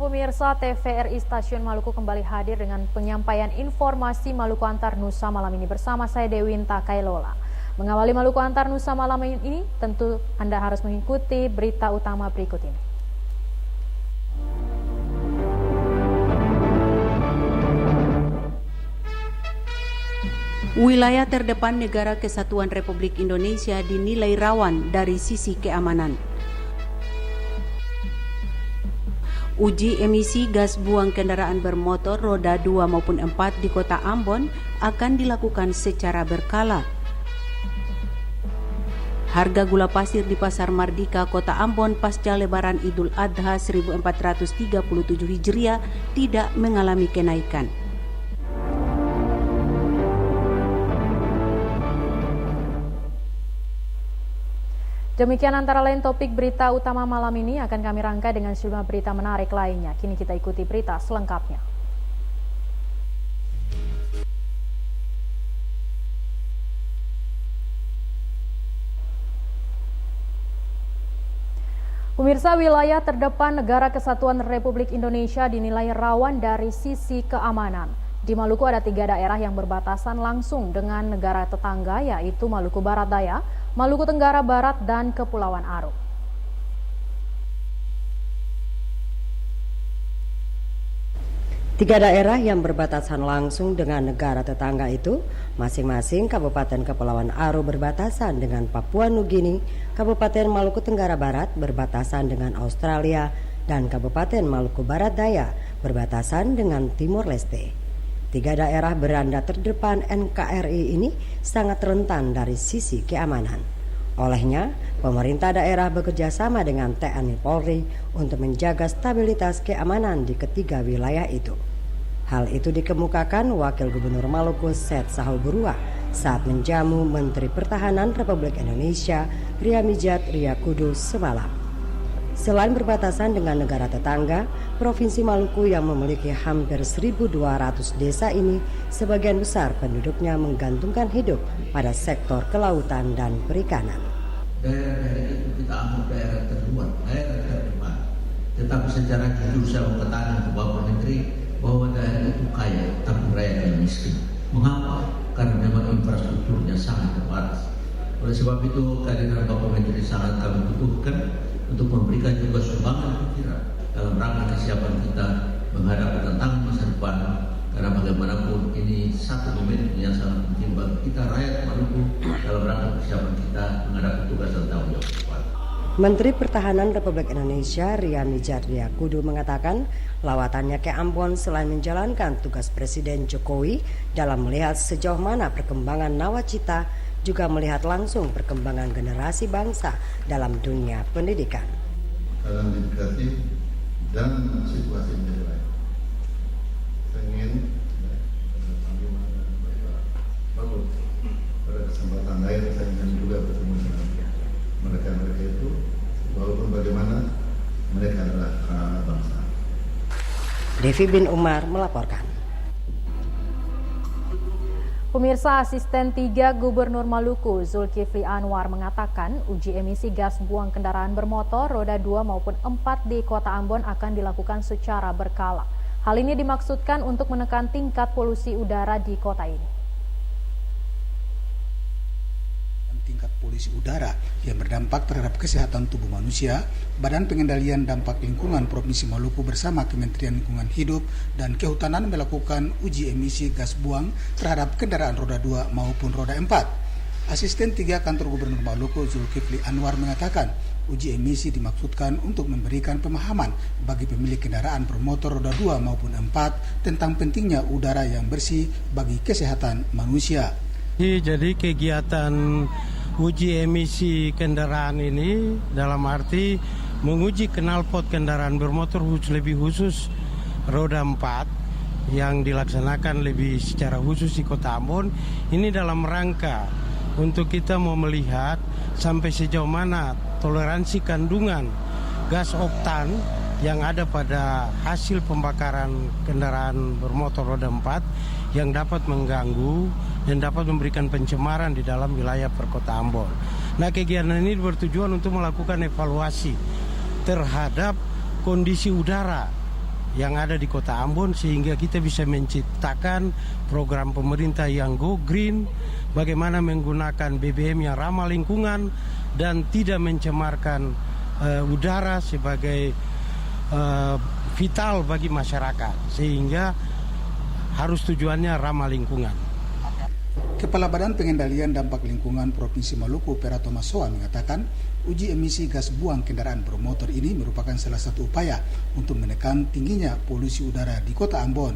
Pemirsa, TVRI Stasiun Maluku kembali hadir dengan penyampaian informasi Maluku Antar Nusa malam ini bersama saya Dewinta Kailola. Mengawali Maluku Antar Nusa malam ini, tentu Anda harus mengikuti berita utama berikut ini. Wilayah terdepan Negara Kesatuan Republik Indonesia dinilai rawan dari sisi keamanan. Uji emisi gas buang kendaraan bermotor roda 2 maupun 4 di Kota Ambon akan dilakukan secara berkala. Harga gula pasir di Pasar Mardika, Kota Ambon pasca Lebaran Idul Adha 1437 Hijriah tidak mengalami kenaikan. Demikian antara lain topik berita utama malam ini akan kami rangkai dengan sejumlah berita menarik lainnya. Kini kita ikuti berita selengkapnya. Pemirsa, wilayah terdepan Negara Kesatuan Republik Indonesia dinilai rawan dari sisi keamanan. Di Maluku ada 3 daerah yang berbatasan langsung dengan negara tetangga, yaitu Maluku Barat Daya, Maluku Tenggara Barat, dan Kepulauan Aru. Tiga daerah yang berbatasan langsung dengan negara tetangga itu, masing-masing Kabupaten Kepulauan Aru berbatasan dengan Papua Nugini, Kabupaten Maluku Tenggara Barat berbatasan dengan Australia, dan Kabupaten Maluku Barat Daya berbatasan dengan Timor Leste. Tiga daerah beranda terdepan NKRI ini sangat rentan dari sisi keamanan. Olehnya, pemerintah daerah bekerja sama dengan TNI Polri untuk menjaga stabilitas keamanan di ketiga wilayah itu. Hal itu dikemukakan Wakil Gubernur Maluku Seth Sahuburua saat menjamu Menteri Pertahanan Republik Indonesia Ria Mijat Riyakudu semalam. Selain berbatasan dengan negara tetangga, Provinsi Maluku yang memiliki hampir 1.200 desa ini, sebagian besar penduduknya menggantungkan hidup pada sektor kelautan dan perikanan. Daerah-daerah itu kita anggap daerah terluar, daerah terdepan. Tetapi secara jujur saya mengatakan ke Bapak Menteri bahwa daerah itu kaya, tapi rakyat yang miskin. Mengapa? Karena memang infrastrukturnya sangat terbatas. Oleh sebab itu, kehadiran Bapak Menteri sangat kami butuhkan untuk memberikan juga sumbangan pikiran dalam rangka kesiapan kita menghadapi tantangan masa depan, karena bagaimanapun ini satu momentum yang sangat penting bagi kita rakyat Maluku dalam rangka kesiapan kita menghadapi tugas dan tanggung jawab depan. Menteri Pertahanan Republik Indonesia Ria Mijat Riyakudu mengatakan lawatannya ke Ambon selain menjalankan tugas Presiden Jokowi dalam melihat sejauh mana perkembangan nawacita, juga melihat langsung perkembangan generasi bangsa dalam dunia pendidikan. Dalam edukasi dan situasi menjadi lain. Saya ingin pada kesempatan lain saya ingin juga bertemu dengan mereka-mereka itu, walaupun bagaimana mereka adalah anak bangsa. Devi bin Umar melaporkan. Pemirsa, Asisten 3 Gubernur Maluku Zulkifli Anwar mengatakan uji emisi gas buang kendaraan bermotor roda 2 maupun 4 di Kota Ambon akan dilakukan secara berkala. Hal ini dimaksudkan untuk menekan tingkat polusi udara di kota ini. Tingkat polusi udara yang berdampak terhadap kesehatan tubuh manusia, Badan Pengendalian Dampak Lingkungan Provinsi Maluku bersama Kementerian Lingkungan Hidup dan Kehutanan melakukan uji emisi gas buang terhadap kendaraan roda 2 maupun roda 4. Asisten 3 Kantor Gubernur Maluku Zulkifli Anwar mengatakan uji emisi dimaksudkan untuk memberikan pemahaman bagi pemilik kendaraan bermotor roda 2 maupun 4 tentang pentingnya udara yang bersih bagi kesehatan manusia. Jadi kegiatan uji emisi kendaraan ini dalam arti menguji knalpot kendaraan bermotor lebih khusus roda 4 yang dilaksanakan lebih secara khusus di Kota Ambon. Ini dalam rangka untuk kita mau melihat sampai sejauh mana toleransi kandungan gas oktan yang ada pada hasil pembakaran kendaraan bermotor roda 4 yang dapat mengganggu dan dapat memberikan pencemaran di dalam wilayah Perkota Ambon. Nah, kegiatan ini bertujuan untuk melakukan evaluasi terhadap kondisi udara yang ada di Kota Ambon sehingga kita bisa menciptakan program pemerintah yang go green, bagaimana menggunakan BBM yang ramah lingkungan dan tidak mencemarkan udara sebagai vital bagi masyarakat, sehingga harus tujuannya ramah lingkungan. Kepala Badan Pengendalian Dampak Lingkungan Provinsi Maluku, Perato Masoa, mengatakan uji emisi gas buang kendaraan bermotor ini merupakan salah satu upaya untuk menekan tingginya polusi udara di Kota Ambon.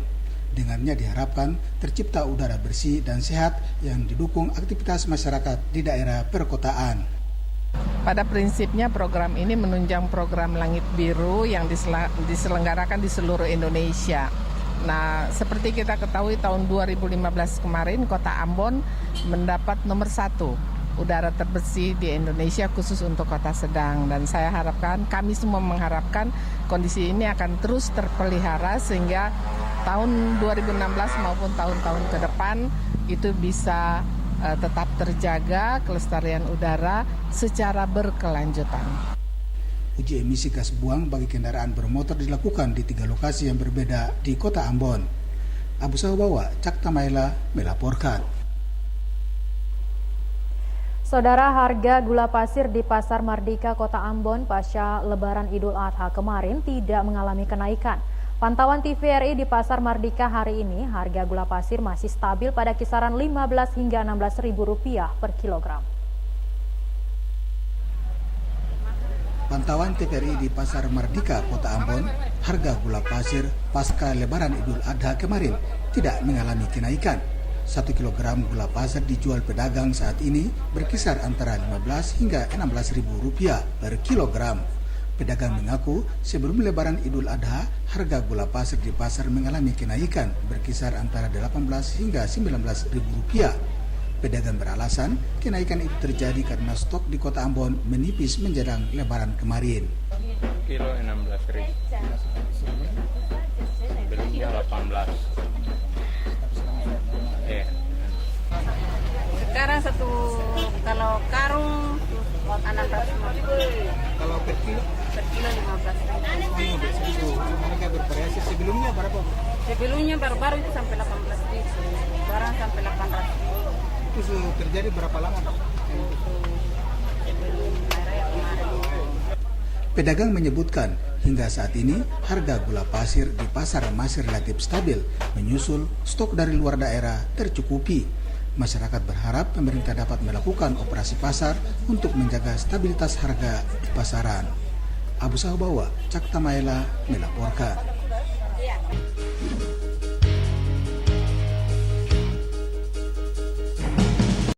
Dengannya diharapkan tercipta udara bersih dan sehat yang didukung aktivitas masyarakat di daerah perkotaan. Pada prinsipnya program ini menunjang program Langit Biru yang diselenggarakan di seluruh Indonesia. Nah, seperti kita ketahui tahun 2015 kemarin Kota Ambon mendapat nomor 1 udara terbersih di Indonesia khusus untuk Kota Sedang, dan saya harapkan, kami semua mengharapkan kondisi ini akan terus terpelihara sehingga tahun 2016 maupun tahun-tahun ke depan itu bisa tetap terjaga kelestarian udara secara berkelanjutan. Uji emisi gas buang bagi kendaraan bermotor dilakukan di 3 lokasi yang berbeda di Kota Ambon. Abu Sahubawa, Cak Tamaila melaporkan. Saudara, harga gula pasir di Pasar Mardika, Kota Ambon pasca Lebaran Idul Adha kemarin tidak mengalami kenaikan. Pantauan TVRI di Pasar Mardika hari ini, harga gula pasir masih stabil pada kisaran Rp15 hingga Rp16.000 per kilogram. Pantauan TVRI di Pasar Mardika, Kota Ambon, harga gula pasir pasca Lebaran Idul Adha kemarin tidak mengalami kenaikan. 1 kilogram gula pasir dijual pedagang saat ini berkisar antara Rp15 hingga Rp16.000 per kilogram. Pedagang mengaku sebelum Lebaran Idul Adha, harga gula pasir di pasar mengalami kenaikan berkisar antara Rp18 hingga Rp19.000. Pedagang beralasan kenaikan itu terjadi karena stok di Kota Ambon menipis menjelang Lebaran kemarin. Kilo 16.000. Sebelumnya 18. Sekarang kalau karung 600. Kalau per kilo? Per kilo 15.000. Harga bervariasi. Sebelumnya berapa? Sebelumnya baru-baru itu sampai 18.000. Sekarang sampai 800. Itu terjadi berapa lama, Pak? Pedagang menyebutkan hingga saat ini harga gula pasir di pasar masih relatif stabil, menyusul stok dari luar daerah tercukupi. Masyarakat berharap pemerintah dapat melakukan operasi pasar untuk menjaga stabilitas harga di pasaran. Abu Sahubawa, Cak Tamaila melaporkan.